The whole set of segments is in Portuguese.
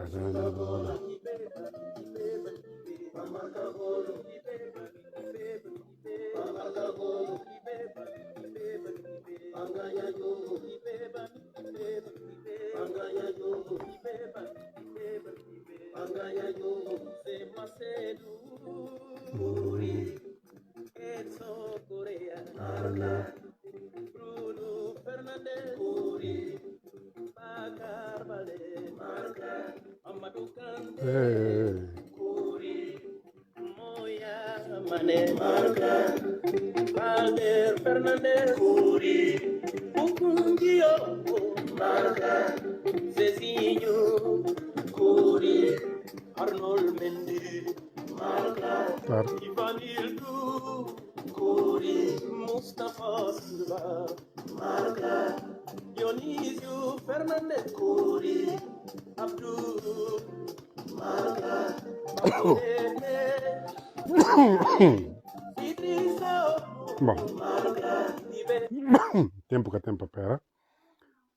ganha bola. Alder Fernandez, Curi, Bucundio, Marca, Zezinho, Curi, Arnold Mendy, Marca, Ivanildo, Curi, Mustafa Silva, Marca, Dionísio Fernandez, Curi, Abdul, Marca, Bom, tempo que tempo pera.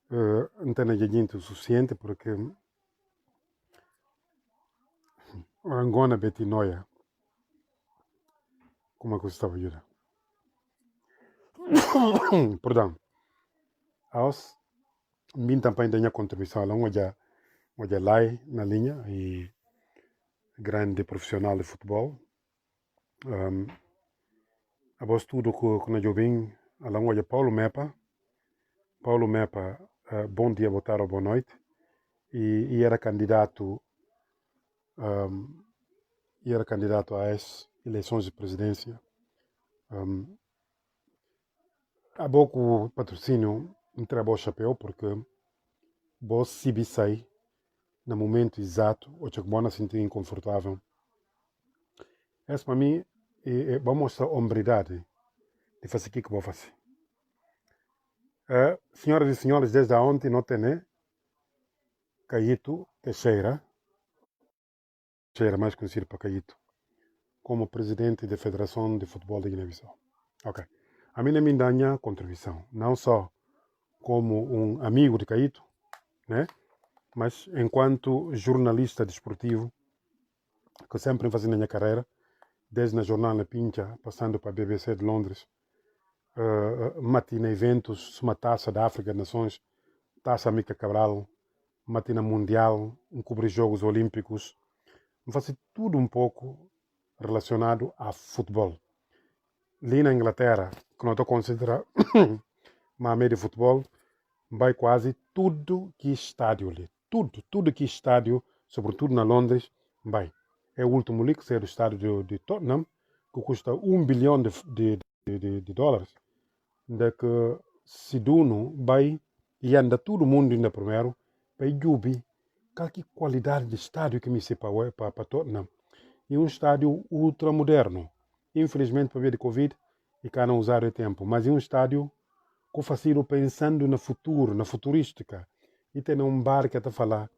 Não tem gente o suficiente porque Angona Betinoia, como é que você estava ajudando? Perdão. Aos mim também tenho contribuição lá, onde lá na linha e grande profissional de futebol. A voz tudo que na jovem, lá onde Paulo Mepa, bom dia, boa tarde, boa noite, e era candidato às eleições de presidência. Há pouco patrocínio entre a boa chapéu, porque vos se sai no momento exato, ou que vou sentir inconfortável. Essa para mim vamos mostrar a hombridade de fazer o que vou fazer. Senhoras e senhores, desde ontem não tem Caíto Teixeira, mais conhecido para Caíto, como presidente da Federação de Futebol de Guiné-Bissau. Ok. A minha minha contribuição, não só como um amigo de Caíto, né? Mas enquanto jornalista desportivo, que sempre fazendo a minha carreira, desde na Jornal na Pincha, passando para a BBC de Londres, matina eventos, uma taça da África de Nações, taça Mica Cabral, matina mundial, cobrir Jogos Olímpicos, faço tudo um pouco relacionado a futebol. Ali na Inglaterra, que não estou considerando uma média de futebol, vai quase tudo que estádio ali. Tudo que estádio, sobretudo na Londres, vai. É o último league, que é do estádio de Tottenham, que custa $1 bilhão de dólares. De que se dono vai e anda todo mundo ainda primeiro, vai jubi, que qualidade de estádio que me se para Tottenham. E um estádio ultra moderno. Infelizmente, para ver de Covid, e cá não usar o tempo, mas é um estádio que faço pensando no futuro, na futurística. E tem um bar que está a falar,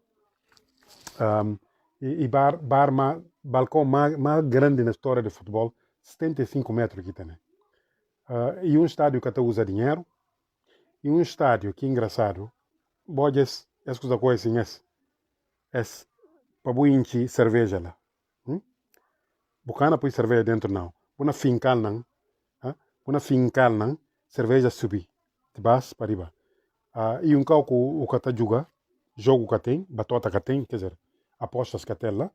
balcão mais grande na história de futebol, 75 metros que tem. E um estádio que até usa dinheiro, e um estádio que é engraçado, bodes, essas coisas assim, para encher cerveja lá. Bucana põe cerveja dentro não. Uma fincal não, cerveja subir, de baixo para riba. E um carro o que está jogo que tem, batota que tem, quer dizer, apostas que tem lá.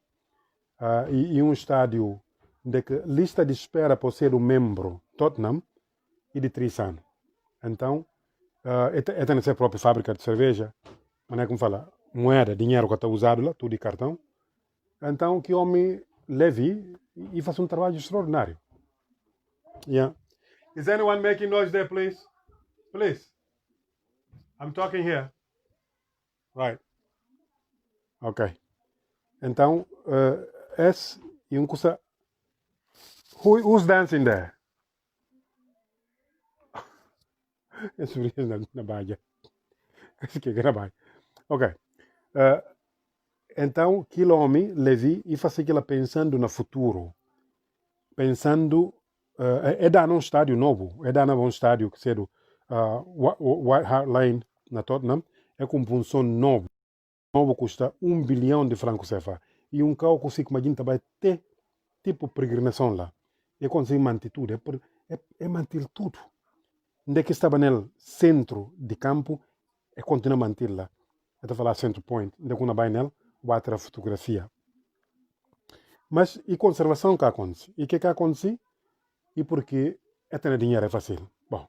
E um estádio de que lista de espera para ser um membro Tottenham e de 3 anos. Então, é na sua própria fábrica de cerveja, mas é como fala, moeda, dinheiro que está usado lá, tudo de cartão. Então, que homem leve e faça um trabalho extraordinário. Yeah. Is anyone making noise there, please? Please. I'm talking here. Right. Ok. Então, esse e um coisa. Who's dancing there? É sobre na Bahia. Esse que é trabalho. Ok. Então, aquele homem, Levi, e faz aquilo pensando no futuro. Pensando, é dar um estádio novo. É dar um estádio que seja White Hart Lane, na Tottenham, é com função nova. novo custa 1 bilhão de francos CFA. E um carro consigo imagina vai ter tipo peregrinação lá. E consigo manter tudo. É manter tudo. Onde é que estava no centro de campo, é continuar a manter lá. Eu estou a falar centro point. Onde é que vai nele, vai ter a fotografia. Mas e conservação que acontece? E o que acontece? E porque é ter dinheiro é fácil. Bom,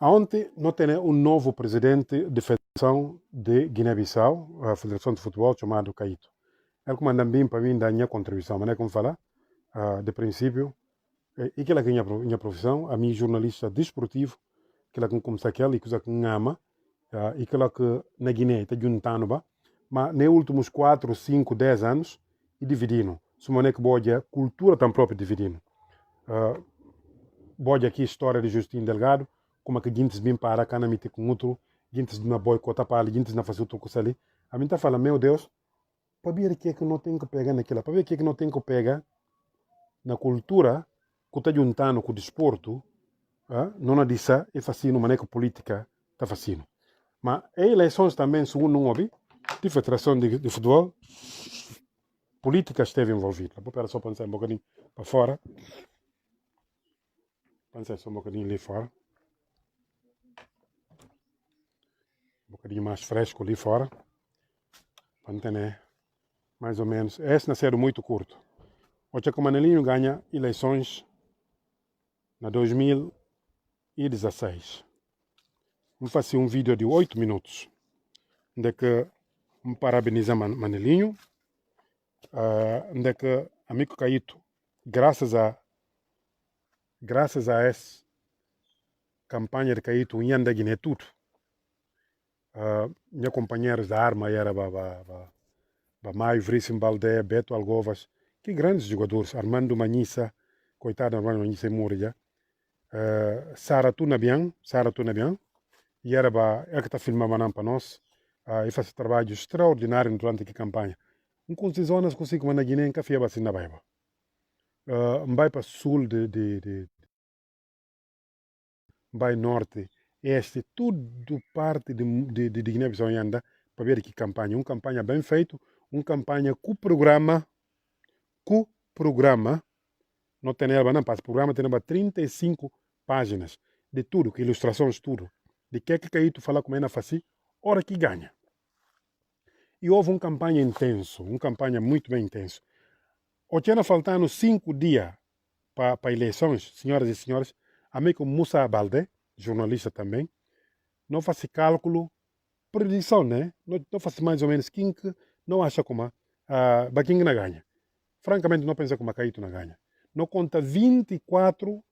ontem não tem um novo presidente de Federação de Guiné-Bissau, a Federação de Futebol, chamado Caíto. Ele comanda bem para mim da minha contribuição, mas é como falar, de princípio, e que ela ganha minha profissão, a minha jornalista desportivo, que ela começa aquela e que ama, e que ela que na Guiné está juntando, mas nos últimos 4, 5, 10 anos, e dividindo. Se não é que boa cultura tão própria dividindo. Boa aqui história de Justin Delgado, como que gente bem para cá na mite com outro, gente na boicota para ali, gente na fazer outra coisa ali. A mim tá falando, meu Deus, para ver o que é que não tem que pegar naquela, para ver o que é que não tem que pegar na cultura, que está juntando com o desporto, não é disso, é fazendo uma maneira política está fazendo. Mas as eleições também, segundo um hobby, de federação de futebol, política esteve envolvida. Vou só pensar um bocadinho para fora. Pensar só um bocadinho ali fora. Um bocadinho mais fresco ali fora. Para entender mais ou menos. Esse nasceu muito curto. O Tcheco Manelinho ganha eleições na 2016. Vou fazer um vídeo de 8 minutos. Onde que me parabeniza Manelinho. Onde que amigo Caíto, graças a essa campanha de Caíto, em da Guiné tudo. Meus companheiros da arma era Maio, Vríssimo Baldé, Beto Algovas, que grandes jogadores, Armando Manissa, coitado Armando Manissa morre já. Sara Tunabian, e era que está filmando para nós, e faz trabalho extraordinário durante a campanha. Com as zonas consigo na Guiné, que fia assim na Baiba. Vai para sul vai norte, este, tudo parte de Guiné-Bissau anda para ver que campanha. Uma campanha bem feita, uma campanha com programa, não tem ela, não, o programa tem 35 páginas de tudo, que ilustrações, tudo. De que Caíto fala como é na faci, hora que ganha. E houve uma campanha intensa, uma campanha muito bem intensa. O tinha faltando 5 dias para eleições, senhoras e senhores, amigo Musa Baldé, jornalista também, não faz cálculo, predição, né? Não faz mais ou menos quem que não acha como quem não ganha. Francamente, não pensa como a Caíto não ganha. Não conta 24,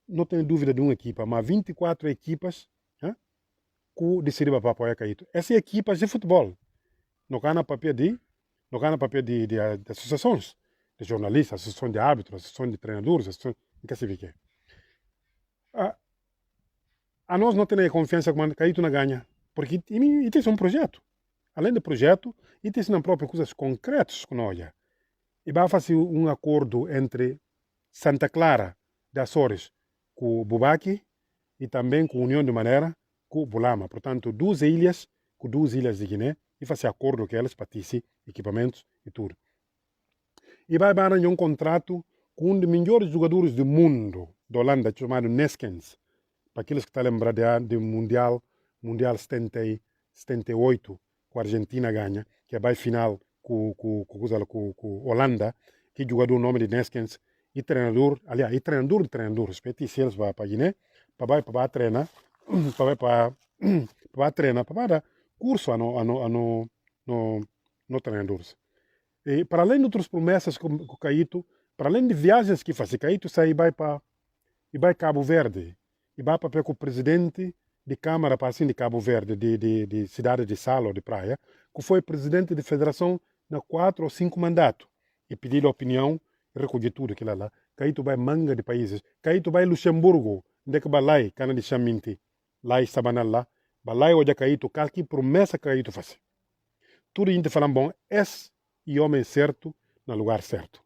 não tenho dúvida de uma equipa, mas 24 equipas que decidiram para apoiar Caíto. Essas equipas de futebol, não ganha papel de associações, de jornalistas, associação de árbitros, associação de treinadores, associação de que se vê que. A nós não temos confiança que Caíto não ganha, porque e tem um projeto. Além do projeto, e tem na própria coisas concretas que nós olha. E vai fazer um acordo entre Santa Clara de Açores com o Bubaki e também com a União de Maneira com o Bulama. Portanto, 2 ilhas com 2 ilhas de Guiné e fazer acordo com elas para ter equipamentos e tudo. E vai dar um contrato com um dos melhores jogadores do mundo, da Holanda, chamado Neskens. Para aqueles que estão lembrados do Mundial 78, que a Argentina ganha, que é a final com Holanda, que jogador o nome de Neskens, e treinador, aliás, e treinador de treinadores, para eles para a Guiné, para treinar, para dar curso no treinadores. E para além de outras promessas com o Caíto, para além de viagens que faz, Caíto sai e vai para Cabo Verde, e vai para o presidente de Câmara de Cabo Verde, de cidade de Salo, de praia, que foi presidente de federação na 4 ou 5 mandatos, e pedir a opinião e recolher tudo aquilo lá. Caíto vai manga de países. Caíto vai Luxemburgo, onde que balai, cana de chaminti, lá estava lá, balai hoje Caíto, que promessa Caíto faz. Tudo a gente fala, bom, esse e homem certo, no lugar certo.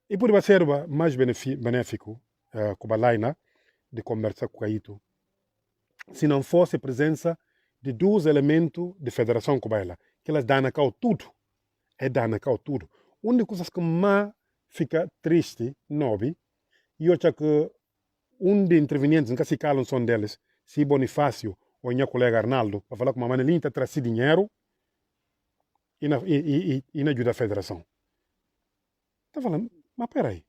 E por ser mais benéfico, com a Laina, de conversar com o Caíto, se não fosse a presença de dois elementos de federação que vai lá, que elas dão na tudo. É dão na tudo. Uma das coisas que mais fica triste, nobe, e eu acho que um dos intervenientes, nunca se calam são deles, se Bonifácio ou minha colega Arnaldo, para falar com a Manelinha está trazendo dinheiro e na ajuda a federação. Está falando, mas peraí,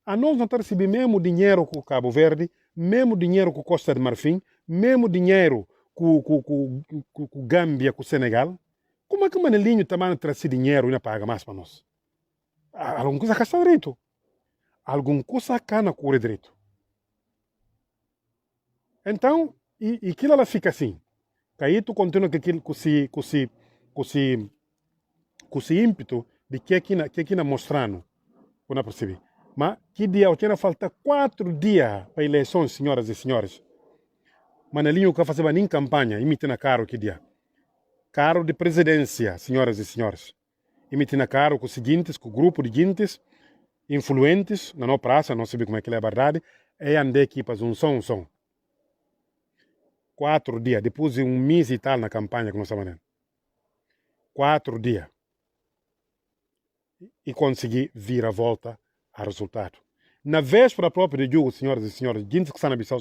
a nós não está recebendo mesmo dinheiro com Cabo Verde, mesmo dinheiro com Costa de Marfim, mesmo dinheiro com Gâmbia, com Senegal. Como é que o Manelinho também traz dinheiro e não paga mais para nós? Alguma coisa cá está direito. Alguma coisa cá não corre direito. Então, e aquilo ela fica assim. Aí tu continua com esse ímpeto de que aqui na mostrando. Eu não percebi. Mas que dia, eu tinha falta 4 dias para eleições, senhoras e senhores. Manelinho que fazia nem campanha, imitina caro que dia. Caro de presidência, senhoras e senhores. Imitina caro com os seguintes, com o grupo de seguintes, influentes, na nossa praça, não sei como é que é a verdade, e andei aqui para um som. 4 dias, depois de um mês e tal na campanha que nós estamos fazendo. 4 dias. E consegui vir a volta a resultado. Na véspera própria de jogo, senhoras e senhores, gente que está na Bissau,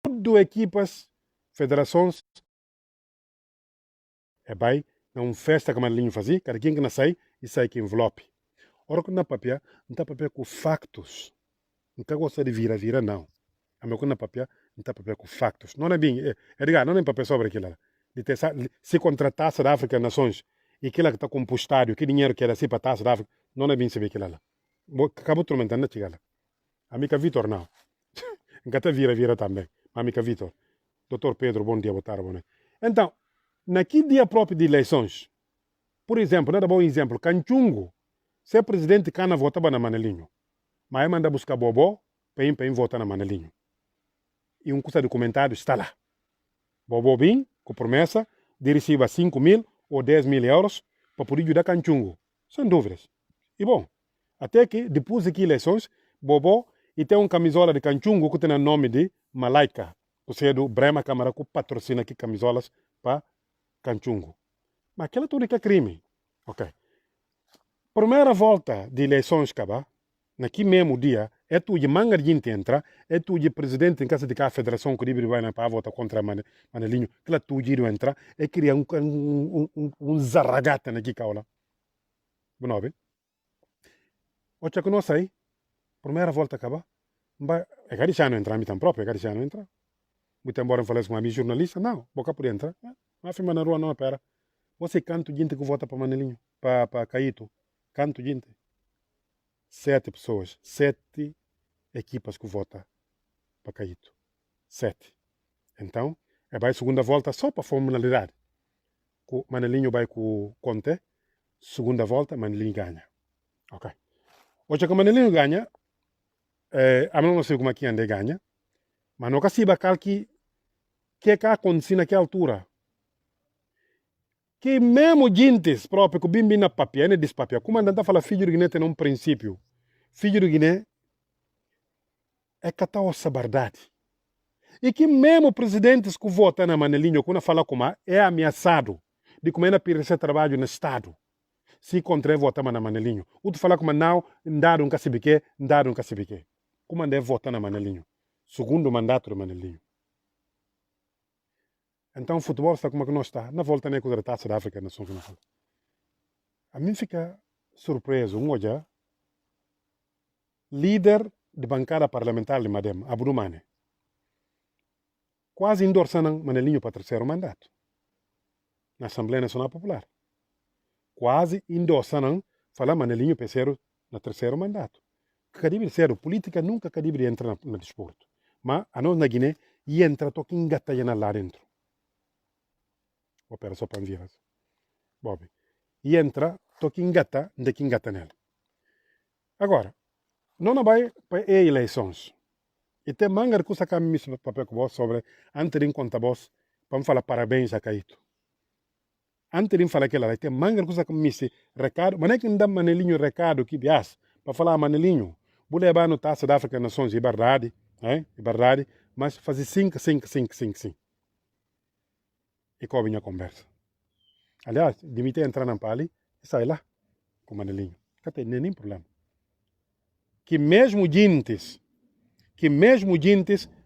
tudo equipas, federações, é bem, é uma festa que a Manelinho fazia, cada quem que não sai, e sai que envelope. Ora que não está papel com factos. Não está gostando de vira, não. A meu que não papel, não está papel com factos. Não é bem, não é papel sobre aquilo. Se contratar a África Nações, e aquilo que está com postário, que dinheiro que era assim para a Taça da África, não é bem saber aquilo lá. Acabou tormentando a chegada. Amiga Vitor, não. Engata vira também. Amiga Vitor. Doutor Pedro, bom dia, boa tarde, boa noite. Então, naquele dia próprio de eleições, por exemplo, não é bom exemplo, Canchungo, se o presidente Cana votava na Manelinho, mas aí manda buscar Bobó, para ir votar na Manelinho. E um custo de comentário está lá. Bobó bem, com promessa de receber 5.000 ou 10.000 euros para poder ajudar Canchungo. Sem dúvidas. E bom, até que depois de eleições, Bobó e tem uma camisola de Canchungo que tem o nome de Malaika. Ou seja, do Brema Câmara que patrocina aqui camisolas para Canchungo. Mas aquela tudo que é crime. Ok. Primeira volta de eleições, naquele mesmo dia, é tu de manga de gente entra, é tu de presidente em casa de cá a federação que vai na para votar contra Manelinho, que lá tu de entra, é criar um zarragata naquele caula. Bom, bem? O que nós aí, primeira volta acaba, é que já não entra, a mim tão próprio, é que já não entra. Muito embora eu falasse com uma jornalista, não, boca por entrar. Mas afirma na rua, não, pera. Você canto gente que vota para Manelinho, para Caíto. Canto gente. 7 pessoas, 7 equipas que votam para Caíto. 7. Então, é vai segunda volta só para formalidade. O Manelinho vai com o Conte, segunda volta, Manelinho ganha. Ok. Hoje que o Manelinho ganha, a não sei como é que ande ganha, mas não se bacal que acontece naquela altura. Que mesmo gente próprio que bim na papia, né, despapia, como andando a falar filho de Guiné tem um princípio. Filho de Guiné é catar essa verdade. E que mesmo presidentes que votam na Manelinho, quando fala como é ameaçado de como é na perecer trabalho no Estado. Se contra votar na Manelinho. O tu fala como não, dado um cacibique, dado um cacibique. Como é votar na Manelinho? Segundo mandato do Manelinho. Então o futebol está como é que não está. Na volta nem com a Taça da África Nações. A mim fica surpreso, olha, líder de bancada parlamentar de Madem, Abdumane, quase endorçando Manelinho para terceiro mandato na Assembleia Nacional Popular. Quase endossando falar Manelinho Pesero na terceiro mandato. Cadibre sério, política nunca cadibre entra no desporto. Mas a nós na Guiné, e entra toque engata lá dentro. Opera só para viras. Bob. E entra, toque engata, de que engata nela. Agora, não vai para eleições. E tem manga de coisa que a mim me papel com vós sobre, antes de contar vós, para me falar parabéns a Caíto. Antes de falar aquela, tem manga de coisa que me disse recado, mas não é que não dá Manelinho recado que bias, para falar a Manelinho, vou levar no Taça da África Nações, é verdade, mas fazer 5. e com a minha conversa. Aliás, demite entrar na pali e sai lá com o Manelinho. Não tem nenhum problema. Que mesmo gentes,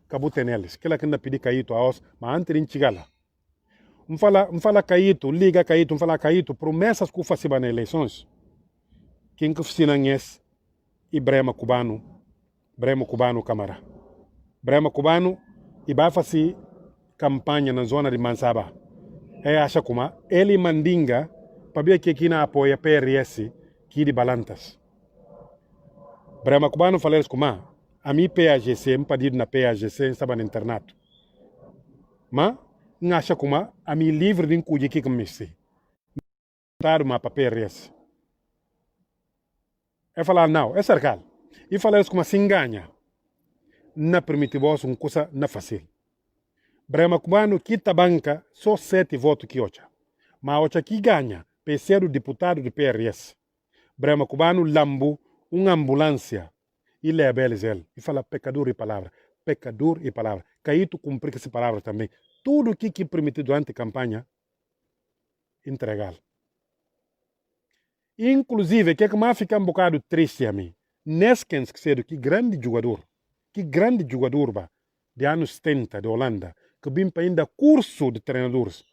cabutem neles. Que ela que anda pedir caíto a os, mas antes de chegar lá. Não fala caíto, liga caíto, não fala caíto, promessas que eu faço nas eleições. Quem que oficina é e Brema Cubano Câmara. Brema Cubano e vai fazer campanha na zona de Mansaba. Acha como ele mandinga para ver que aqui na apoia PRS que de Balantas. Brema Cubano fala isso como a mim PAGC, me pedido na PAGC, estava no internato. Mas não acha como a mim livre de incluir aqui como se. Dar uma para PRS. Falar não, é cercado. E falar isso como se engana. Não permite vos uma coisa não fácil. Brema Cubano quita banca só 7 votos que ocha. Mas ocha que ganha, para ser o deputado do PRS. Brema Cubano lambu uma ambulância e leva eles ele. E fala pecador e palavra. Pecador e palavra. Caíto cumprir essa palavra também. Tudo o que permite durante a campanha, entregar. Inclusive, que mais fica um bocado triste a mim. Neskens, que seja que grande jogador de anos 70 de Holanda, que vem para ainda curso de treinadores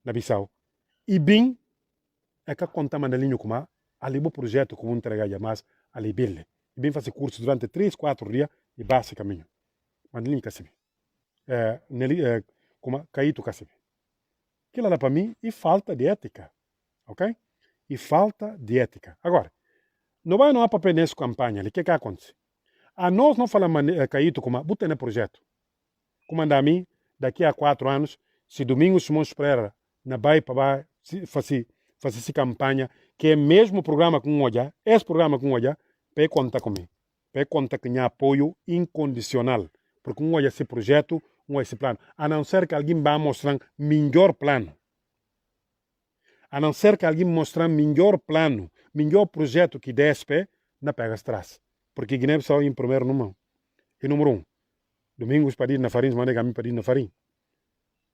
na Bissau. E bem, é que conta Mandalinho como ali o projeto como entregar mais ali bele. E bem fazer curso durante 3, 4 dias e base caminho. Mandalinho cacibe. Como caíto cacibe. Aquilo lá para mim é falta de ética. Ok? E falta de ética. Agora, não vai para perder essa campanha. O que acontece? A nós não falamos caíto como botar no projeto. Como anda a mim, daqui a 4 anos, se Domingos Simões Pereira na Bahia para fazer essa campanha, que é mesmo programa com olhar, esse programa com olhar, para contar comigo. Para contar com apoio incondicional. Porque olha esse projeto, esse plano. A não ser que alguém vá mostrar melhor plano. A não ser que alguém mostrar melhor plano, melhor projeto que DSP, não pega atrás. Porque Guiné-Bissau em primeiro número. E número 1. Domingos para ir na farinha, manda a mim para ir na farinha.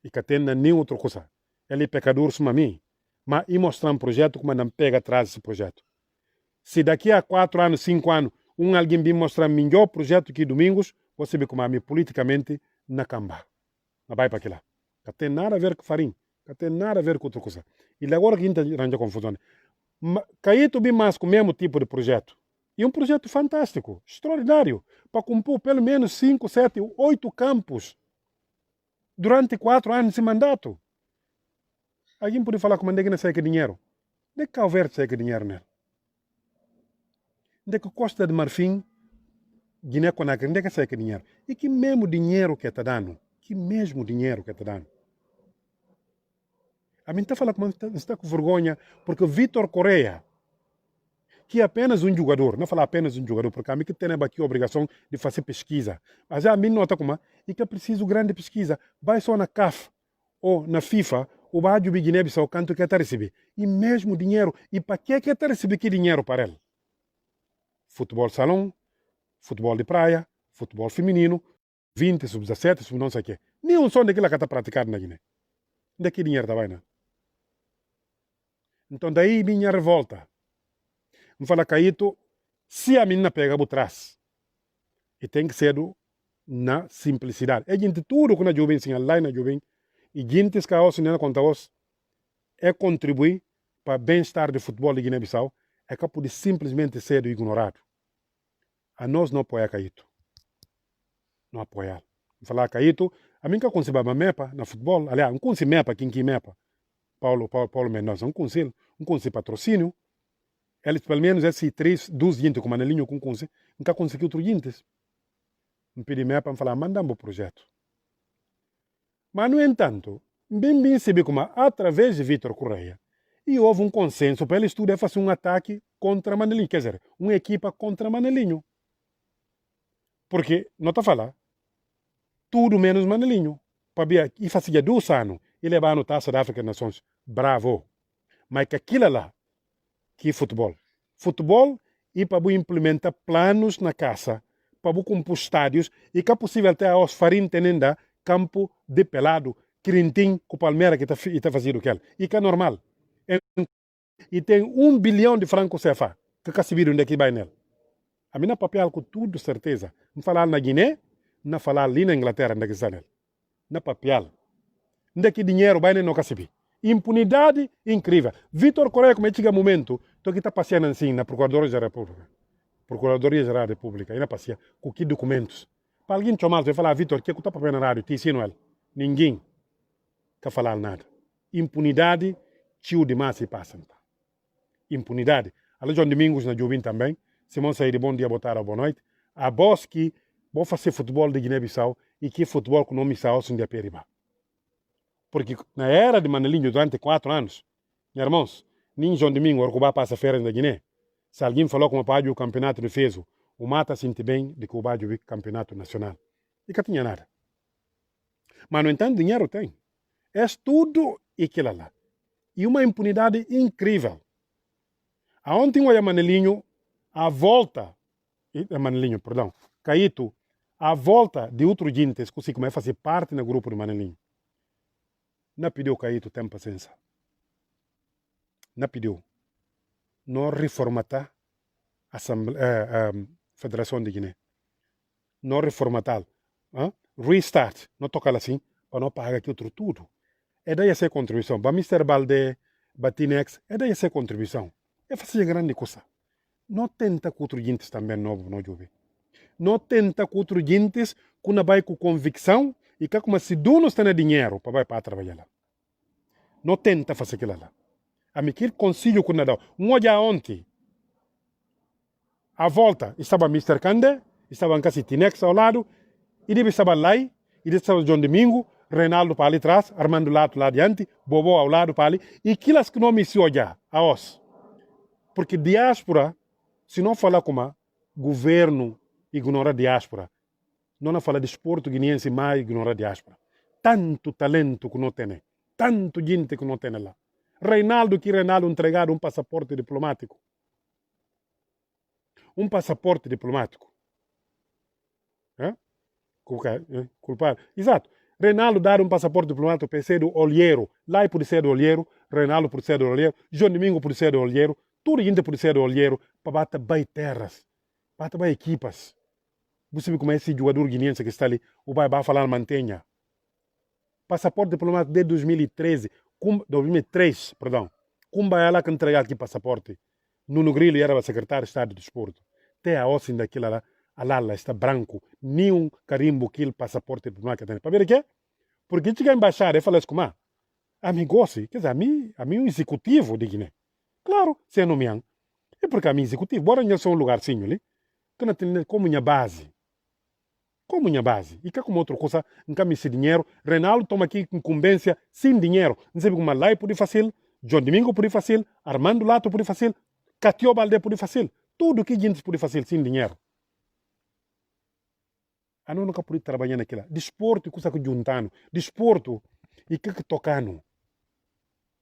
E que tem nem outra coisa. Ele é pecador, suma mim. Mas e mostrar um projeto como não pega atrás desse projeto. Se daqui a 4 anos, 5 anos, alguém vir mostrar melhor projeto que Domingos, você vê como a mim politicamente na camba. Não vai para aquilo lá. Não tem nada a ver com farinha. Não tem nada a ver com outra coisa. E agora que a gente arranja confusão. Caíto bem mais com o mesmo tipo de projeto. E um projeto fantástico, extraordinário, para compor pelo menos 5, 7, 8 campos durante 4 anos de mandato. Alguém pode falar como é que não sai que dinheiro? De que houver sai que dinheiro nele? De que Costa de Marfim, Guiné-Conakry, onde é que sai que dinheiro? E que mesmo dinheiro que está dando? Que mesmo dinheiro que está dando? A mim está falando como está com vergonha, porque Vitor Correia, que é apenas um jogador, não falar apenas um jogador, porque a mim que tem aqui a obrigação de fazer pesquisa. Mas a mim nota como é que é preciso grande pesquisa. Vai só na CAF ou na FIFA, ou vai de Guiné-Bissau, quanto que está receber. E mesmo dinheiro. E para que está receber que dinheiro para ele? Futebol salão, futebol de praia, futebol feminino, 20, sub-17, sub não sei o quê. Nenhum som daquilo que está praticado na Guiné. Daqui dinheiro está vai, Então daí minha revolta. Me fala caíto, se a menina pega por trás, e tem que ser na simplicidade. É gente tudo que na jovem, sim, lá na jovem, e gente que a os não conta os, é contribuir para o bem-estar do futebol de Guiné-Bissau, é capaz de simplesmente ser ignorado. A nós não apoiar caíto. Não apoiar. Me fala caíto, a mim que eu consigo uma mepa na futebol, aliás, não consigo mepa, quem que mepa? Paulo Mendonça, não consigo patrocínio. Eles, pelo menos, esses 2 gente, como Manelinho, nunca conseguiu outros gente. Me pedi para falar, manda um projeto. Mas, no entanto, bem saber como, através de Vitor Correia, e houve um consenso para ele estudar fazer um ataque contra Manelinho, quer dizer, uma equipa contra Manelinho. Porque, não está falando, tudo menos Manelinho. Para e fazia 2 anos, e levar no Taça da África das Nações. Bravo. Mas que aquilo lá, que futebol. Futebol e para implementar planos na casa, para compor estádios e que é possível até aos farinha tenenda campo de pelado, Crintim com o Palmeiras que está fazendo aquilo. E que é normal. E tem 1 bilhão de francos CFA que está subindo onde é que vai nele. A minha papel com tudo certeza. Não falar na Guiné, não falar ali na Inglaterra, onde é que está nele. Na papel. Onde é que dinheiro vai nele não receber. Impunidade incrível. Vitor Correia, como é que chega o momento, estou aqui está passeando assim na Procuradoria da República. Procuradoria-Geral da República. Ainda passeia com que documentos. Para alguém chamar, vai falar, Vitor, que está papel na rádio, te ensino ele. Ninguém quer falar nada. Impunidade, tio demais e passa. Impunidade. Ali João Domingos na Jubim também. Simão sair de bom dia, boa tarde, boa noite. A voz que vou fazer futebol de Guiné-Bissau e que futebol com o nome Bissau se Periba. Porque na era de Manelinho, durante 4 anos, meus irmãos, nem João Domingo, o passa férias na Guiné. Se alguém falou como o campeonato de Feso, o mata sente bem de que o Badio campeonato nacional. E que tinha nada. Mas, no entanto, dinheiro tem. É tudo aquilo lá. E uma impunidade incrível. Ontem o Manelinho, a volta, Manelinho, perdão, Caíto, a volta de outros gentes, que como é fazer parte do grupo do Manelinho. Não pediu Caíto, tem paciência. Não pediu. Não reformatar a Federação de Guiné. Não reformatar. Restart. Não tocar assim, para não pagar aqui outro tudo. É daí essa contribuição. Para Mr. Balde, para Tinex, é daí essa contribuição. É fazer grande coisa. Não tenta com outros gentes também novo, não jovem. Não tenta com outros gentes que não vai com convicção e que como se dono está dinheiro para vai para trabalhar lá. Não tenta fazer aquilo lá. A mim que conselho que não dá. Um dia ontem, à volta, estava Mr. Kande, estava em casa Tinex ao lado, e ele estava lá, e ele estava João Domingo, Reinaldo para ali atrás, Armando Lato lá adiante, Bobo ao lado para ali, e aquelas que não me se olhar, a os. Porque diáspora, se não falar como governo ignora a diáspora, não fala de esporte guineense, mais ignora a diáspora. Tanto talento que não tem, tanto gente que não tem lá. Reinaldo entregado um passaporte diplomático. Um passaporte diplomático. Culpado. Exato. Reinaldo dar um passaporte diplomático para ser do olheiro. Lá por ser do olheiro, Reinaldo por ser do olheiro, João Domingo por ser do olheiro, tudo gente por ser do olheiro, para bater bem terras, bater bem equipas. Você sabe como é esse jogador guineense que está ali, o vai falar mantenha. Passaporte diplomático desde 2003, perdão. Como vai lá que entregar aqui passaporte? Nuno Grillo era o secretário de Estado do Desporto. Até a ossa daquilo lá, a Lala está branco, nenhum carimbo que ele passaporte diplomático tem. Para ver o quê? Porque chega a embaixada e fala assim, como amigo-se, quer dizer, a mim um executivo de Guiné. Claro, se é nomeado. É porque a mim executivo, bora em um lugarzinho ali, que não tem como minha base. Como minha base. E que como outra coisa, não tem esse dinheiro. Reinaldo toma aqui incumbência sem dinheiro. Não sabe como lá pode fazer, João Domingo pode fazer, Armando Lato pode fazer, Catio Balde pode fazer. Tudo que a gente pode fazer sem dinheiro. A não nunca pode trabalhar naquela. Desporto, coisa que juntando. Desporto, e que tocando.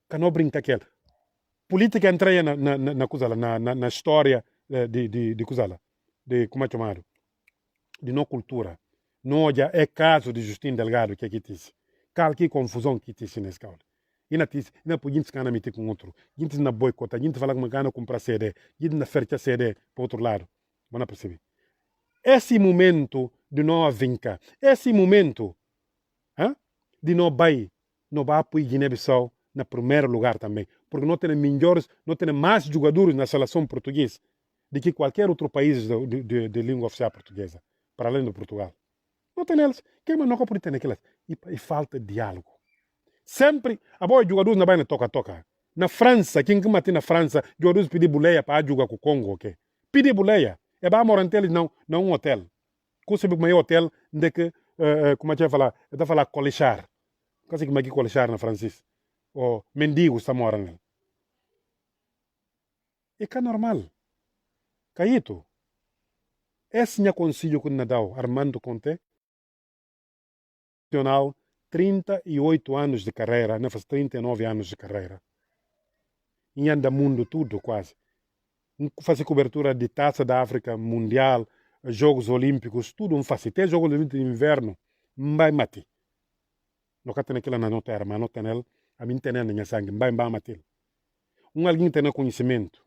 Que não brinca aquela. Política entra na história de coisa lá. De como é chamado? De não cultura. Não é caso de Justino Delgado que aqui disse. Que confusão que disse nesse caso. E não pode gente ficar meter com outro. Gente na boicota, gente fala como gana comprar CD, gente na oferta CD para outro lado. Vão perceber. Esse momento de não avincar, esse momento de não vai apoiar Guiné-Bissau no primeiro lugar também. Porque não tem melhores, não tem mais jogadores na seleção portuguesa do que qualquer outro país de língua oficial portuguesa, para além do Portugal. Não tem eles. Quem não pode ter aquelas? E falta diálogo. Sempre, a boa jogadores não vai na toca-toca. Na França, quem que mate na França, jogadores pedir boleia para jogar com o Congo, ok? Pedir boleia. É para morar em não um hotel. Como sabe como é hotel, onde que, como é que eu falar? Eu estou a falar colechar. Quase como é que colechar na francês. Ou mendigo está morando. É que é normal. Caíto. Esse é o conselho que Nadal, Armando Conte, nacional, 38 anos de carreira, não faz 39 anos de carreira. E anda mundo tudo quase. Fazer cobertura de Taça da África Mundial, Jogos Olímpicos, tudo faz. Até Jogos Olímpicos de Inverno, vai mate. no ka tene kila na no terra, mas no tenel, a mim tenel na minha sangue, vai matil. Alguém tem conhecimento.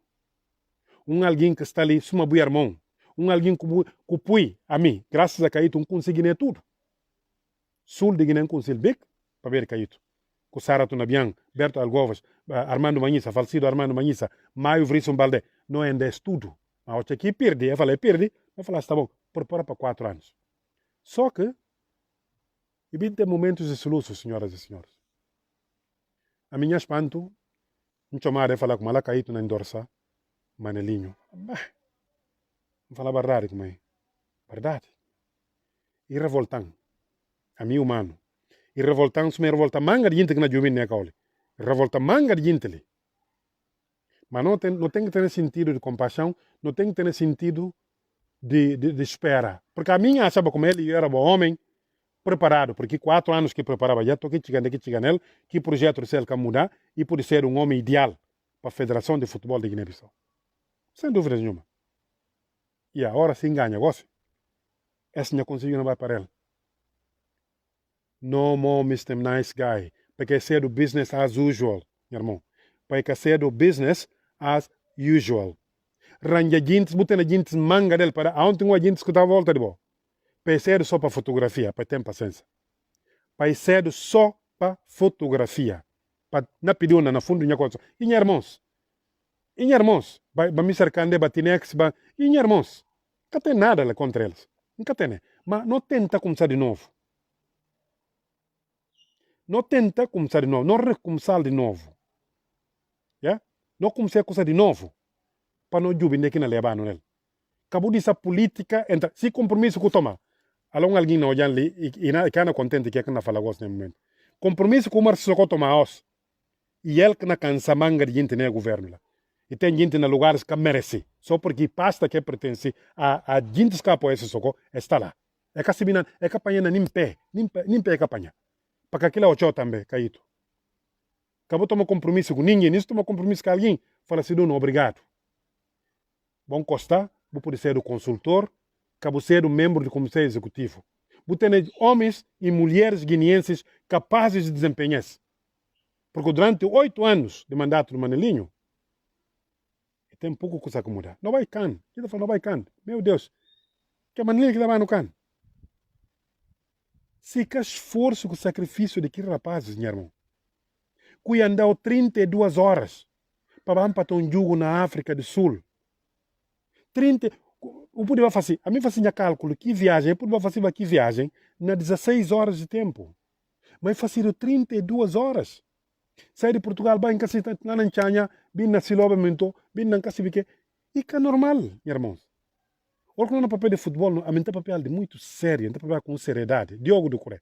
Alguém que está ali, suma bui irmão. Alguém que pui a mim, graças a Caíto, consegui tudo. Sul de Guiné consigo bem para ver Caíto. Com Sara Tunabian, Berto Algovas, Armando Manhissa, falecido Armando Manhissa, Maio Vrisson Balde, não é tudo. Mas eu aqui perdi, eu falei, eu falei, está bom, prepara para 4 anos. Só que, e tem momentos de soluço, senhoras e senhores. A minha espanto, não chamar falar com ela Caíto na endorsa, Manelinho. Não fala verdade comigo. Verdade. E revoltante. A mim humano. E revoltante, se me revolta manga de gente que na jumina né, caule. Revolta manga de gente ali. Mas não tem que ter sentido de compaixão, não tem que ter sentido de espera. Porque a minha achava como ele era bom homem, preparado, porque 4 anos que preparava já, estou aqui chegando nele, que projeto se ele quer mudar e por ser um homem ideal para a Federação de Futebol de Guiné-Bissau. Sem dúvida nenhuma. E agora se engana, gosta. Esse não conseguiu não vai para ele. No more Mr. Nice Guy. Porque ser do business as usual, meu irmão. Porque ser do business as usual. Ranja jintes, botando jintes manga dele para aonde tem jintes que está à volta de boa. Para ser só para fotografia, para ter paciência. Para ser só para fotografia. Para não pedir na fundo de coisa. E irmãos. Vai me cercando, batinex, e irmãos. Não tem nada lá contra eles. Nunca tem. Mas não tenta começar de novo. Não tenta começar de novo. Não recomeçar de novo. Yeah? Não começar a começar de novo. Para não jubir aqui na levando nele. Acabou dessa política. Se compromisso que toma. Along alguém não olha ali e não contente que é que não fala gosto nesse momento. Compromisso com o Marcelo que toma os. E ele que não cansa manga de gente no governo lá. E tem gente em lugares que merece. Só porque pasta que pertence a gente que apoia esse socorro está lá. É que se bina, é que apanha nem pé é que apanha. Para que aquilo é o também, caído. Acabou tomar compromisso com ninguém, nisso toma compromisso com alguém. Fala assim, não, obrigado. Bom Costa, vou poder ser o consultor, acabou ser o membro do comitê executivo. Vou ter homens e mulheres guineenses capazes de desempenhar-se. Porque durante 8 anos de mandato do Manelinho, tem pouco coisa que mudar. Não vai can. Ele fala, não vai can. Meu Deus. Que maneira que dá no can. Se que esforço com o sacrifício de que rapazes, meu irmão. Que andou 32 horas para ir um jogo na África do Sul. 30. Eu podia fazer. A mim fazia cálculo que viagem. Eu podia fazer aqui viagem na 16 horas de tempo. Mas fazer 32 horas. Sai de Portugal, vai em casa, lá na China, bem na silobamento, bem na casa, e que é normal, meus irmãos. Olha que no papel de futebol, a mente papel de muito sério, a papel com seriedade. Diogo do Coré.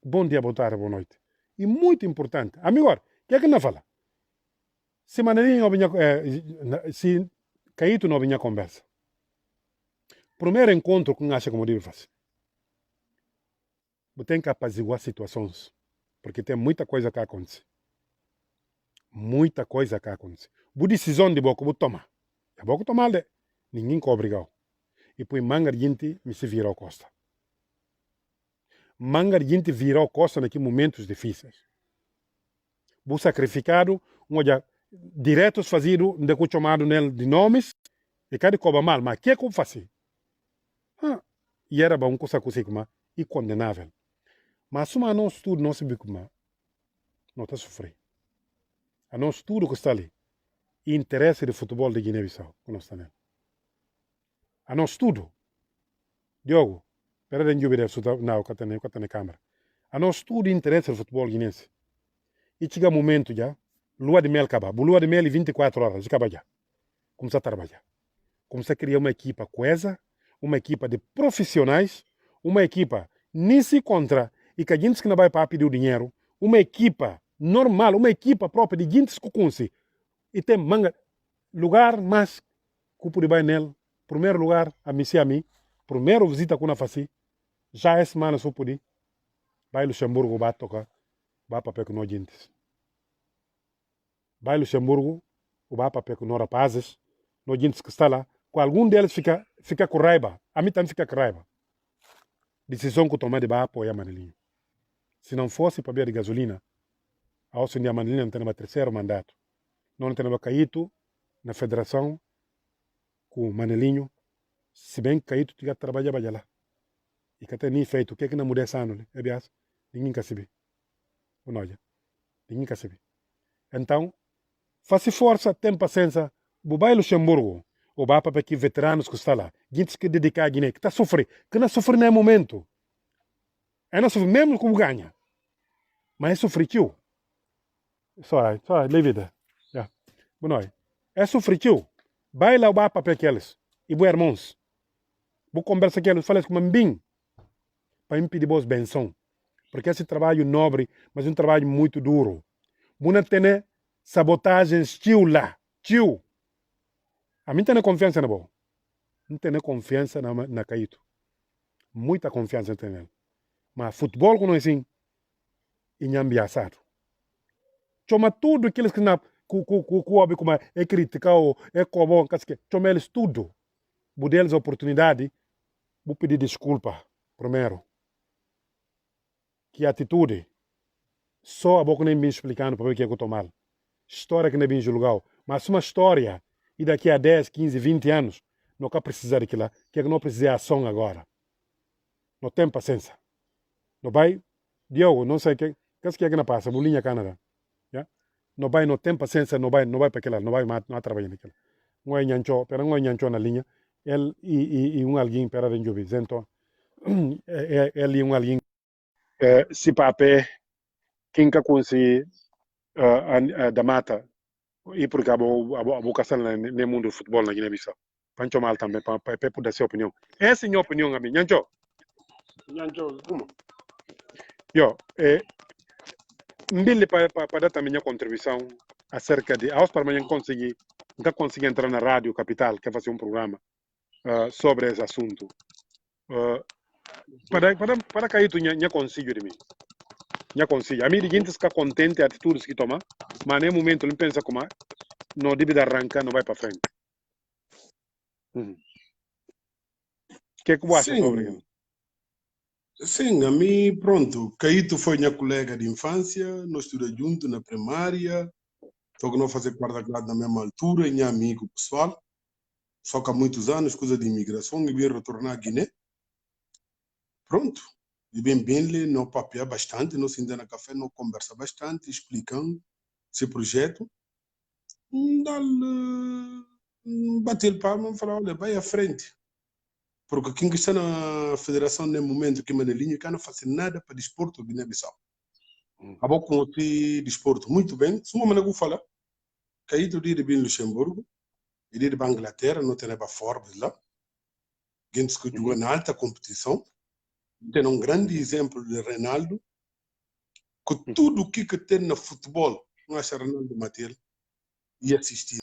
Bom dia, boa tarde, boa noite. E muito importante. Amigo, o que é que não fala? Se Manelinho não vinha, se Caíto não vinha conversa. Primeiro encontro com acha como deve fazer. Você tem que apaziguar situações, porque tem muita coisa que acontece. Muita coisa que acontece. Boa decisão de boca, vou tomar. É boca tomar, de. Ninguém que obrigou. E põe manga de gente me se virou costa. Manga de gente virou costa naqueles momentos difíceis. Vou sacrificado, olha, diretos fazido, de que chamado nele de nomes, e cada cobra mal, mas o que é que eu faço? E era bom coisa como e condenável. Mas se não estudo, não se vê como não está sofrendo. A nós tudo que está ali, interesse de futebol de Guiné-Bissau, que nós está nele. A nós tudo, Diogo, espera de jubir não, que está na câmara. A nós tudo interesse de futebol guinense. E chega momento já, lua de mel acaba, lua de mel 24 horas, acaba já. Começa a trabalhar. Começa a criar uma equipa coesa, uma equipa de profissionais, uma equipa nem se contra, e que a gente que não vai para pedir o dinheiro, uma equipa normal, uma equipa própria de gente que conhece. E tem manga, lugar mais que pode ir nele. Primeiro lugar, a mim, primeiro visita que eu faço, já é semana só pode ir. Vai Luxemburgo, vai tocar, vai para pegar nós gente. Vai Luxemburgo, vai para pegar nós rapazes, nós gente que está lá. Com algum deles fica com raiva. A mim também fica com raiva. Decisão que eu tomei de apoiar Manelinho. Se não fosse para beber de gasolina, a Oceania Manelinha não tem o terceiro mandato. Não tem caído na federação com o Manelinho, se bem que caído tinha que trabalhar lá. E que até nem feito, o que é que não muda esse ano? É bias, ninguém quer saber. Olha, ninguém quer saber. Então, faça força, tem paciência, bubai Luxemburgo, o bapa para que veteranos que estão lá, gente que dedicar a Guiné, que está sofrendo, que não sofre nem momento. É não sofre mesmo como ganha. Mas é sofritiu. Só, leave it. Yeah. Bueno, é sofritiu. Vai lá o bapa para aqueles, e boa irmãos. Vou conversar com eles, falei com um bem, para impedir boas benção. Porque esse trabalho nobre, mas um trabalho muito duro. Não tem sabotagens, tio lá, tio. A mim tem confiança na boa. Não tem confiança na Caíto. Muita confiança tem nele. Mas futebol, quando é assim, é ambiaçado. Chama tudo aqueles que não como é criticar ou é como chama eles tudo. Vou deles a oportunidade, vou pedir desculpa, primeiro. Que atitude. Só a boca nem me explicando para ver o que é que eu estou mal. História que nem bem julgado. Mas uma história, e daqui a 10, 15, 20 anos, não quer precisar daquilo, que é que não precisa de ação agora. Não tem paciência. Não vai, Diogo, não sei o que é que não passa, bolinha Canadá. Yeah? Não vai, não tem paciência, não vai para aquilo, não vai trabalhar naquilo. Não é nhancho, pero não é nhancho na linha, ele e alguém para de jogar. Então, ele e alguém, se papé, quem que consegue da mata, e porque a vocação no mundo do futebol na Guiné-Bissau. Pancho mal também, para poder ser opinião. Essa é a minha opinião, amigo. Nhancho, como? Eu, mbili para dar também a contribuição acerca de aos para amanhã conseguir entrar na Rádio Capital, que fazer um programa sobre esse assunto. Para cair tu nha consigo de mim. Nha consigo. A mim ninguém está contente com atitudes que toma, mas no momento ele pensa como não deve arrancar, não vai para frente. O que é que você acha sobre isso? Sim, a mim, pronto, Caíto foi minha colega de infância, nós estudamos juntos na primária, só que não fazer quarta classe na mesma altura, minha amigo pessoal, só que há muitos anos, coisa de imigração, e vim retornar à Guiné. Pronto, e bem, não papear bastante, nós ainda na café, não conversa bastante, explicando esse projeto. Bater palma e falar, olha, vai à frente. Porque quem está na federação no momento que Manelinho não faz nada para desporto Guiné-Bissau. Acabou com o desporto muito bem. Se uma maneira falar, caí do dia de bem Luxemburgo, e dia de Inglaterra, não tem nada Forbes lá. Gente que joga na alta competição. Tem um grande exemplo de Reinaldo, que tudo o que tem no futebol, não acha Reinaldo Matel, e assistir.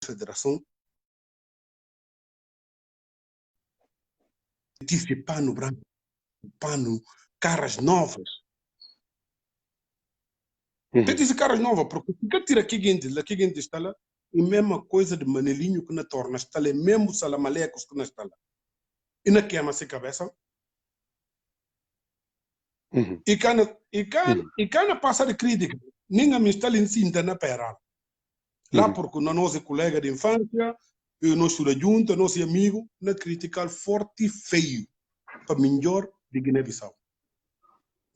Federação tive pano branco, pano, caras novas. Tive caras novas, porque se tira aqui gente está lá, e mesma coisa de Manelinho que na torna, está lá, mesmo salamalecos que não está lá. E na queima-se cabeça. E cana passa de crítica. Ninguém me está em cinta na pera. Lá porque nós somos colega de infância, nós estudamos juntos, nós somos amigos, na criticar forte e feio para melhor de Guiné-Bissau.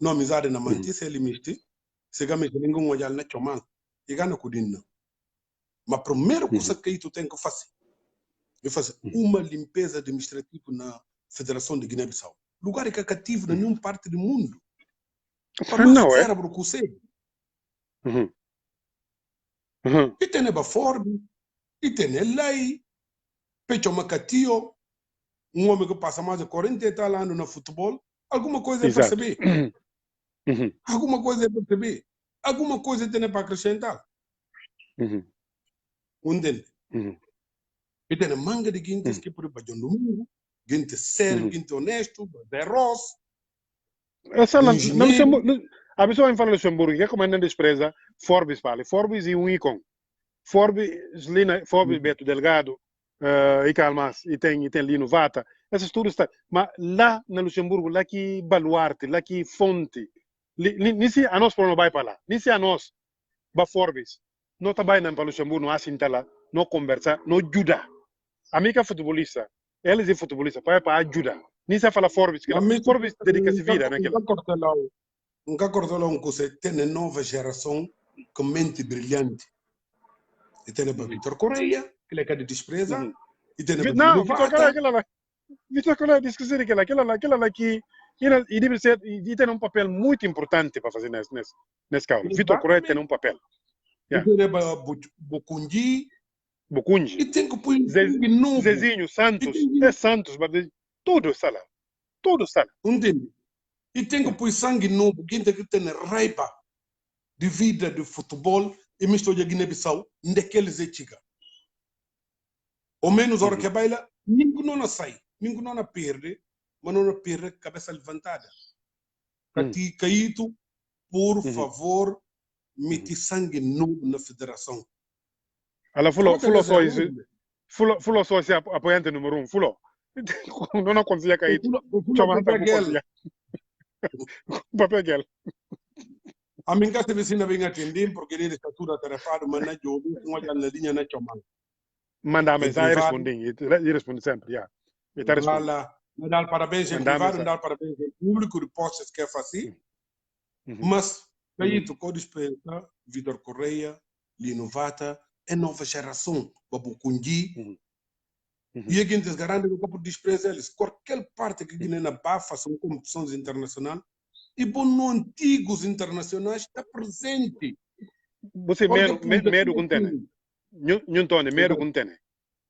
Não amizade na manti, se ele misti, se gama de ninguém olhar na chomal, e gana cudinho. Mas a primeira coisa que tu tem que fazer é fazer uma limpeza administrativa na Federação de Guiné-Bissau. Lugar que é cativo em nenhuma parte do mundo. Para o cérebro que você. E tem a Ford, e tem a lei, pecho macatio, homem que passa mais de 40 e tal anos no futebol, alguma coisa é perceber. Alguma coisa é perceber. Alguma coisa tem para acrescentar. Entende? E tem a manga de gente que por exemplo no domingo, gente sério, gente honesto, de arroz. A pessoa fala Luxemburgo, que é como não despreza Forbes fala. Forbes é um ícone. Forbes Beto Delgado, e Calmas, e tem Lino Vata. Essas tudo está. Mas lá na Luxemburgo, lá que baluarte, lá que fonte. Nisi a nós por não vai para lá. Nisi a nós, ba Forbes. Não está bem para Luxemburgo, não assim lá, não conversa, não ajuda. Amiga futebolista, eles é futebolista, para ajuda. Nisi a fala Forbes, que Forbes dedica-se vida naquela. Nunca acordou lá que você tem nova geração com mente brilhante. E tem para Vitor Correia, que ele é de despreza. E tem para não, Vitor Correia, aquela lá. Vitor Correia disse que aquela lá que e deve ser e tem um papel muito importante para fazer nesse caso. Vitor Correia tem um papel. E tem para Bukunji. Bukunji. E tem que pôr Zezinho, Santos, Santos, tudo está lá. Tudo está lá. Entende? E tem que pôr sangue novo, quem tem que ter raiva de vida de futebol e mistura de Guiné-Bissau, daqueles é chica. Ou menos hora que baila, ninguém não sai, ninguém não perde, mas não perde cabeça levantada. Cati Caíto, por favor, mete sangue novo na federação. Ela falou só esse apoiante número 1, falou. Não conseguia cair. Papel. A mim que se não vem atender porque ele está tudo atarefado, mas na jogo, uma janelinha na chamada. Manda a mensagem e responde sempre, já. Não dá parabéns em privado, não dá parabéns em público, de postos que é fácil. Mas, aí tu pode pensar, Vitor Correia, Lino Vata, é nova geração, Babu Kundi. E a gente garante que o campo despreza eles. Qualquer parte que Guiné na BAFA são competições internacionais, e bom antigos internacionais está presente. Você medo com tem. Não medo com tem.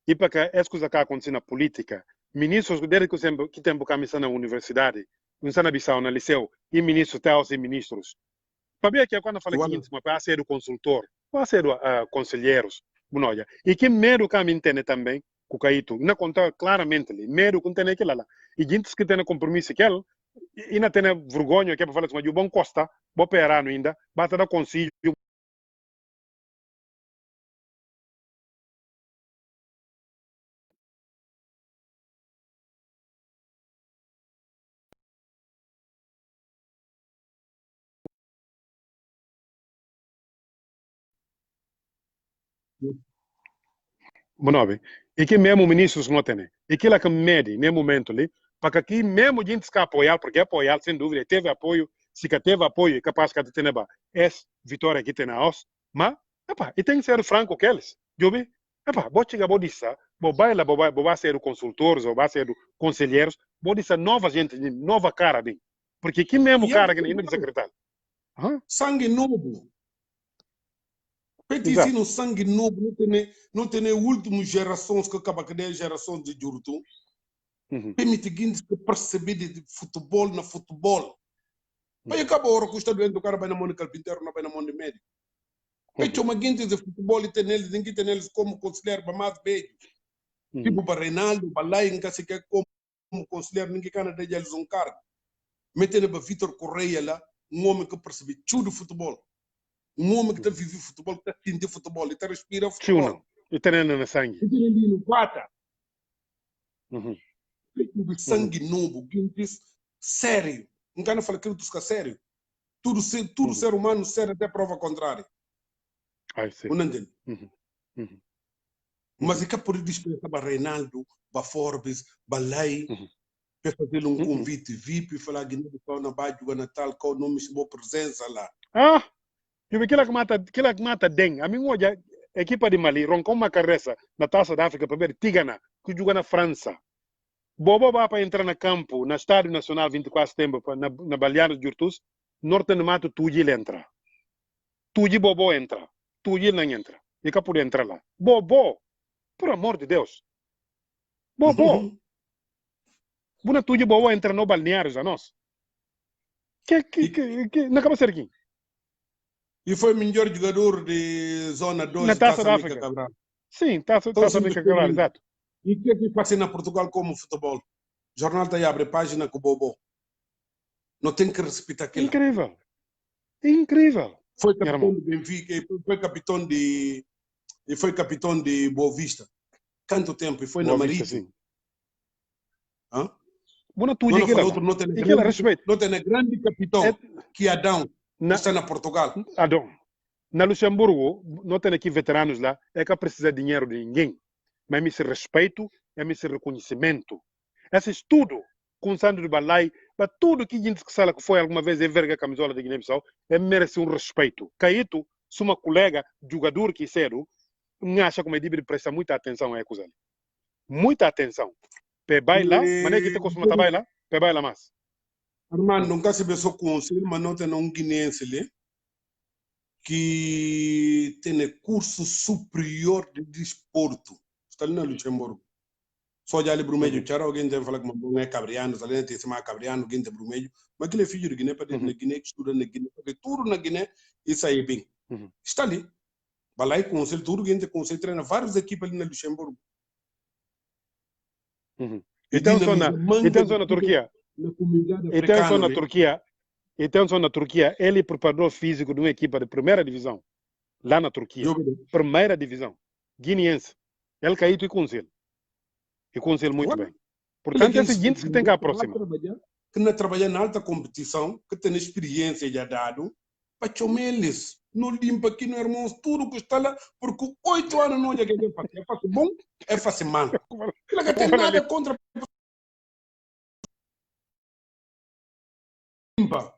E para que é coisa que acontece na política, ministros desde que tempo camisa na universidade, não na Bissau na liceu, e ministros até ministros. Para ver que quando fala que mas para ser o consultor, para ser conselheiros, bonoia. E que medo que me tem também, com Caíto, não conta claramente ali, medo com tem aquela lá. E gente que tem compromisso que ela e não tem vergonha que é para falar assim, o bom Costa, vou pegar ainda, basta dar conselho. Bonobe. E que mesmo ministros não tem. E que lá que mede, nesse momento ali, para que aqui mesmo gente que apoiar, porque apoiar, sem dúvida, teve apoio, se que teve apoio, é capaz que tem é vitória que tem na os, mas, e tem que ser franco que eles, eu vi, vou chegar, vou dizer, vou ser consultores, ou vai ser conselheiros, vou dizer nova gente, nova cara ali, porque aqui mesmo cara que ainda é secretário. Sangue novo. Petit no sangue novo, não tem últimas gerações que acaba com a geração de Jurtu. Permite que perceber de futebol na futebol. Mas acaba a hora que está doendo o cara vai na mão de carpinteiro, não vai na mão de médico. Mas uma gente de futebol e tem eles como conselheiro para mais bem. Tipo para Reinaldo, para lá, em que se quer como conselheiro, ninguém quer dar eles um cargo. Metendo para Vitor Correia lá, homem que percebe tudo futebol. Homem que está vivendo futebol, que está sentindo futebol, ele está respirando futebol. E está na sangue. E tem ali no quata. Sangue novo, gente sério. Não quero falar que eu estou sério. Tudo ser humano sério até prova contrária. Não entende? Mas é que por dispensar para Reinaldo, para Forbes, para Lei, para fazer um convite VIP, falar que não na Bádio, Natal, que não me chamou presença lá. Eu vi aquela que mata Den. A mim hoje a equipa de Mali roncou uma carreça na Taça da África para ver Tigana, que joga na França. Bobo vai para entrar no campo, no Estádio Nacional 24 de setembro, na Baleares de Urtus, norte no mato, Tuji ele entra. Tuji Bobo entra. Tuji não entra. E cá por entrar lá. Bobo! Por amor de Deus. Bobo! Buna Tuji Bobo entra no balneário a nós. Não acaba ser aqui. E foi o melhor jogador de zona 2 na Taça da África. Cabral. Sim, Taça da África Cabral, exato. E o que faz na Portugal como futebol? O jornal está aí, abre página com o Bobo. Não tem que respeitar aquilo. Incrível. Incrível. Foi Minha capitão irmã. de Benfica e foi capitão de Boa Vista. Quanto tempo? E foi na Boa vista, Marítimo. sim. Hã? Bona tu Não aquela falou lá. outro, não Aquela respeito. tem grande É, capitão, que é Adão, que na, está na Portugal. Adão, na Luxemburgo, não tem aqui veteranos lá, é que precisa de dinheiro de ninguém. Mas esse respeito, é esse reconhecimento. Esse estudo, com o Sandro de Balai, mas tudo que a gente que sala que foi alguma vez enverga a camisola de Guiné-Bissau, merece um respeito. Caíto, se uma colega, jogador que cedo, não acha como é de prestar muita atenção a coisa. Muita atenção. Pe baila, mané que te costuma ta baila, pe baila mais. Armando, nunca se pensou com o senhor, mas não tem um guineense ali, que tem curso superior de desporto. Está ali na Luxemburgo. Só já ali Brumejo, tchau, alguém tem que falar que não é cabriano, está ali tem que ser cabriano, alguém tem Brumejo. Mas aquele é filho de Guiné, para na Guiné, que estuda na Guiné, porque tudo na Guiné, isso aí é bem. Está ali. Vai lá e conselho, tudo que a gente conselho, treina várias equipes ali na Luxemburgo. Então só na Turquia. Na comunidade Então só africana. na Turquia. Então só na Turquia, ele é preparador físico de uma equipa de primeira divisão. Lá na Turquia. Primeira divisão. Guineense. Ele caiu e conselho. E conselho muito bem. Portanto, esses gente que tem que aproximar. Que não trabalha na alta competição, que tem experiência já dado, para chomeles. Não limpa aqui no irmãos tudo que está lá, porque 8 anos não é que é fácil. É fácil bom, é fácil mal. Ele não tem nada contra. Limpa.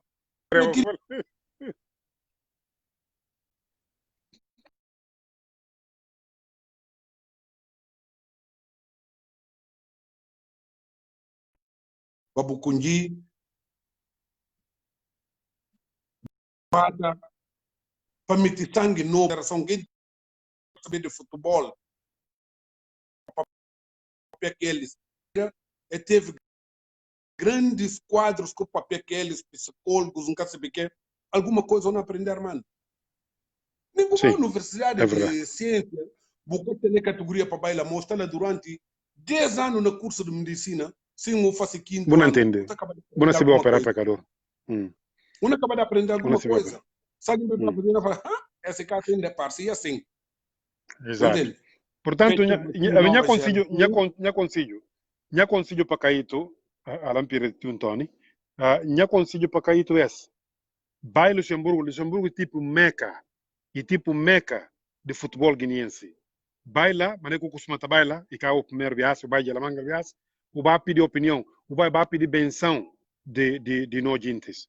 Babucungi, para meter sangue no geração que saber de futebol. Aqueles teve grandes quadros com papel aqueles psicólogos, nunca sabe que alguma coisa não aprender, mano. Nenhuma universidade de ciência buscou ter categoria para bailar mostra durante 10 anos no curso de medicina, sem o fazer quinto ano. Não entende. Não sabe operar pecador. Não acaba de aprender alguma coisa. Sabe o que está fazendo? Fala, esse cara tem de partir assim. Exato. Portanto, minha conselho para Caíto, a Lampire Tuntoni, minha conselho para Caíto é vai Luxemburgo é tipo Meca, e tipo Meca de futebol guineense. Vai lá, mas que costuma estar lá, e cá o primeiro viagem, vai de la manga viagem, o vai pedir opinião, o vai pedir benção de nós gentes.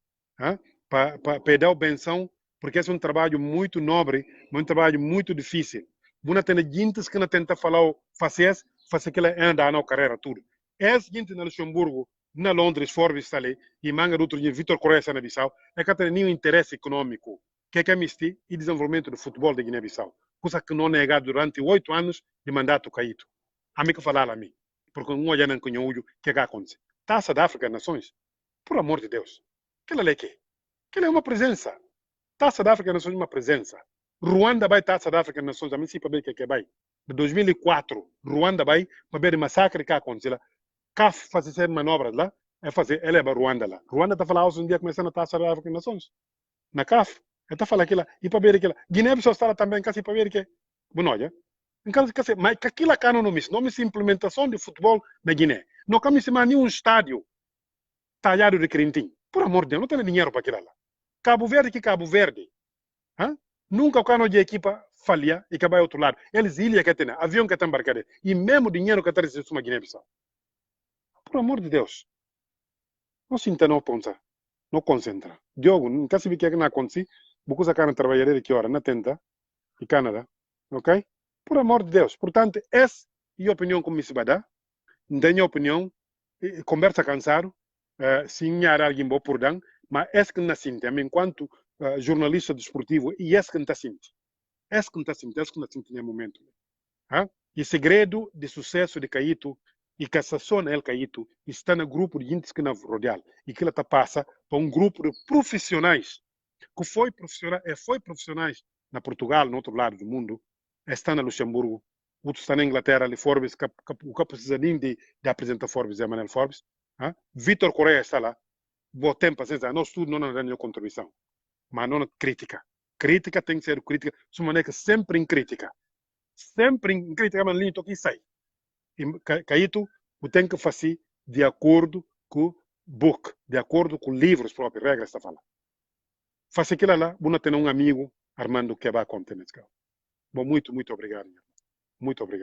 Para dar benção, porque é um trabalho muito nobre, um trabalho muito difícil. Buna tem gente que não tenta falar, fazer que ela anda na carreira tudo. Essa gente na Luxemburgo, na Londres, Forbes está ali, e manga do outro dia, Vitor Correia na Bissau, é que tem nenhum interesse econômico, que é amnistia e desenvolvimento do futebol de Guiné-Bissau, coisa que não é negado durante 8 anos de mandato caído. A mim que falar a mim, porque não olha nem conheço o que acontece. Taça da África Nações, por amor de Deus, que ela é que? Que ela é uma presença. Taça da África Nações é uma presença. Ruanda vai Taça da África Nações, a mim sim para ver o que vai. De 2004, Ruanda vai para ver o massacre que aconteceu. CAF fazer manobras lá, ela é para Ruanda lá. Ruanda está falando um dia começando a Taça da África Nações. Na CAF, está falando aquilo, e para ver aquilo. Guiné-Bissau está também, quase para ver que. Bom, olha. Mas que aquilo cá não é implementação de futebol na Guiné. Não cabe mais nenhum estádio talhado de crentim. Por amor de Deus, não tem dinheiro para aquilo lá. Cabo Verde que Cabo Verde. Nunca o cano de equipa falia e que vai ao outro lado. Eles ilha que tem, avião que tem embarcado. E mesmo dinheiro que tem em Guiné-Bissau. Por amor de Deus. Não sinta, não pensa. Não concentra. Diogo, nunca se vi que não acontece. Porque a cara trabalhar de que hora? Na tenta. E Canadá. Ok? Por amor de Deus. Portanto, essa é a opinião como se vai dar. Não tenho opinião. Conversa cansado. Sim, há alguém bom por dar. Mas esse que não sinta, enquanto jornalista desportivo, e esse que não está sentindo. Esse que não está sentindo no momento. E segredo de sucesso de Caíto e cassação El Caíto está no grupo de gente que não rodeia. E que ela está passa para um grupo de profissionais que foi profissionais na Portugal, no outro lado do mundo, está na Luxemburgo, outro está na Inglaterra, ali Forbes, o que precisa nem de apresentar Forbes, é Manuel Forbes. Vitor Correia está lá. Bom tempo, paciência, nós tudo não damos nenhuma contribuição. mas não crítica. Crítica tem que ser crítica, de maneira que sempre em crítica. Sempre em crítica, mas linto que sai. E caíto, o tem que fazer de acordo com o book, de acordo com livros próprios, regras está falando. Faz aquilo lá, você tem um amigo, Armando, que vai contar nesse caso. Bom, muito obrigado. Muito obrigado.